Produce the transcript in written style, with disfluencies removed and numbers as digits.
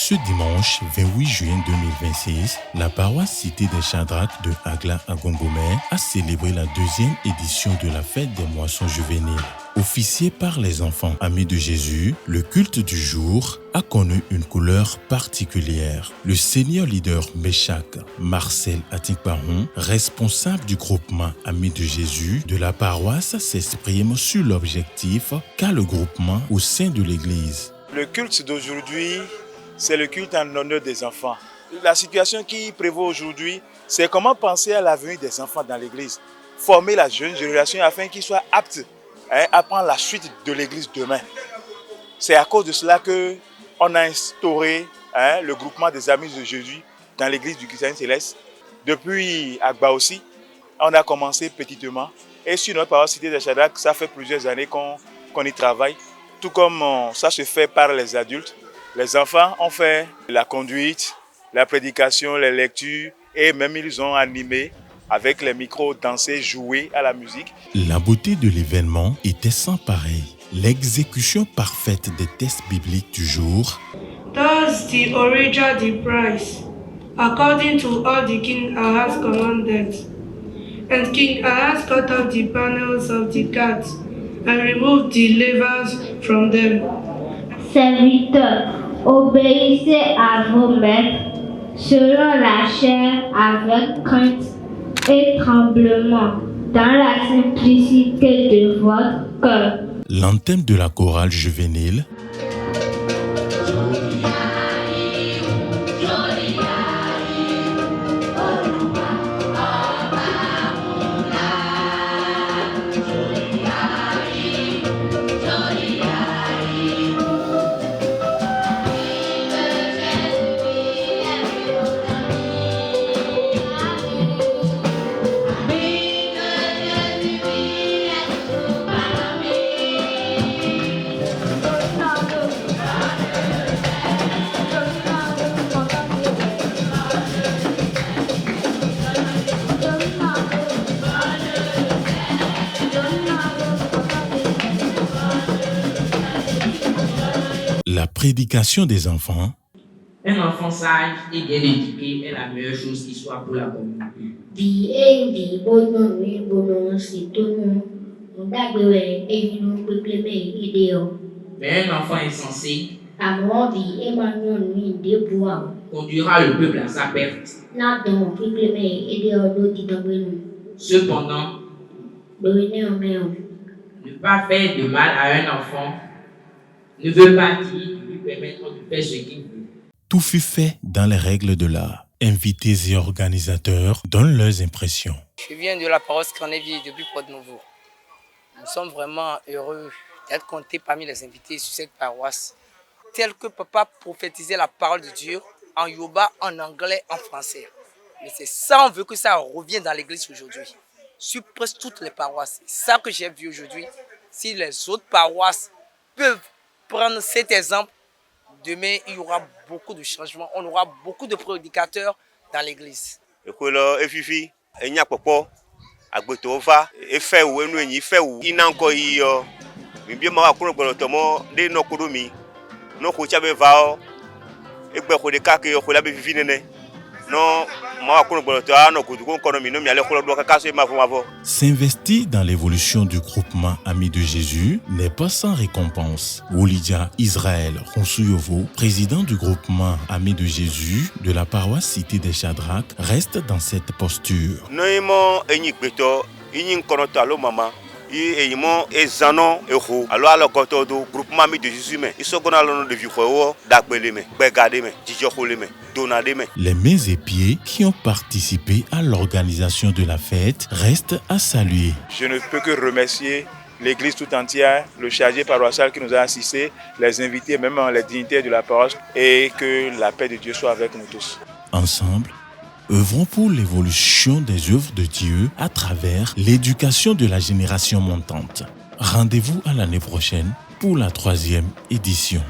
Ce dimanche 28 juin 2026, la paroisse Cité des Chadraques de Agla à Gongomè a célébré la deuxième édition de la fête des moissons juvéniles. Officié par les enfants amis de Jésus, le culte du jour a connu une couleur particulière. Le senior leader Meshach Marcel Atikparon, responsable du groupement Amis de Jésus de la paroisse, s'exprime sur l'objectif qu'a le groupement au sein de l'Église. Le culte d'aujourd'hui, c'est le culte en l'honneur des enfants. La situation qui prévaut aujourd'hui, c'est comment penser à l'avenir des enfants dans l'Église. Former la jeune génération afin qu'ils soient aptes à prendre la suite de l'Église demain. C'est à cause de cela qu'on a instauré le groupement des Amis de Jésus dans l'Église du Christ Céleste. Depuis Agba aussi, on a commencé petitement. Et sur notre paroisse Cité des Chadraques, ça fait plusieurs années qu'on y travaille. Tout comme ça se fait par les adultes. Les enfants ont fait la conduite, la prédication, les lectures et même ils ont animé avec les micros, dansé, joué à la musique. La beauté de l'événement était sans pareil. L'exécution parfaite des textes bibliques du jour. Thus the original the price, according to all the King Ahaz commanded. And King Ahaz cut off the panels of the carts and removed the levers from them. Serviteurs, obéissez à vos maîtres selon la chair avec crainte et tremblement, dans la simplicité de votre cœur. L'anthème de la chorale juvénile. La prédication des enfants. Un enfant sage et bien éduqué est la meilleure chose qui soit pour la communauté. Mais un enfant insensé conduira le peuple à sa perte. Cependant, ne pas faire de mal à un enfant ne veut pas dire de lui permettre de faire ce qu'il veut. Tout fut fait dans les règles de l'art. Invités et organisateurs donnent leurs impressions. Je viens de la paroisse Canéville depuis Port-Nouveau. Nous sommes vraiment heureux d'être comptés parmi les invités sur cette paroisse, tel que papa prophétisait la parole de Dieu en yoruba, en anglais, en français. Mais c'est ça, on veut que ça revienne dans l'église aujourd'hui, sur presque toutes les paroisses. C'est ça que j'ai vu aujourd'hui. Si les autres paroisses peuvent prendre cet exemple, demain il y aura beaucoup de changements, on aura beaucoup de prédicateurs dans l'église. S'investir dans l'évolution du groupement Amis de Jésus n'est pas sans récompense. Wolidja Israël Ronsuyovo, président du groupement Amis de Jésus de la paroisse Cité des Chadraques, reste dans cette posture. Les mains et pieds qui ont participé à l'organisation de la fête restent à saluer. Je ne peux que remercier l'Église tout entière, le chargé paroissial qui nous a assistés, les invités, même les dignitaires de la paroisse, et que la paix de Dieu soit avec nous tous. Ensemble, œuvrons pour l'évolution des œuvres de Dieu à travers l'éducation de la génération montante. Rendez-vous à l'année prochaine pour la 3e édition.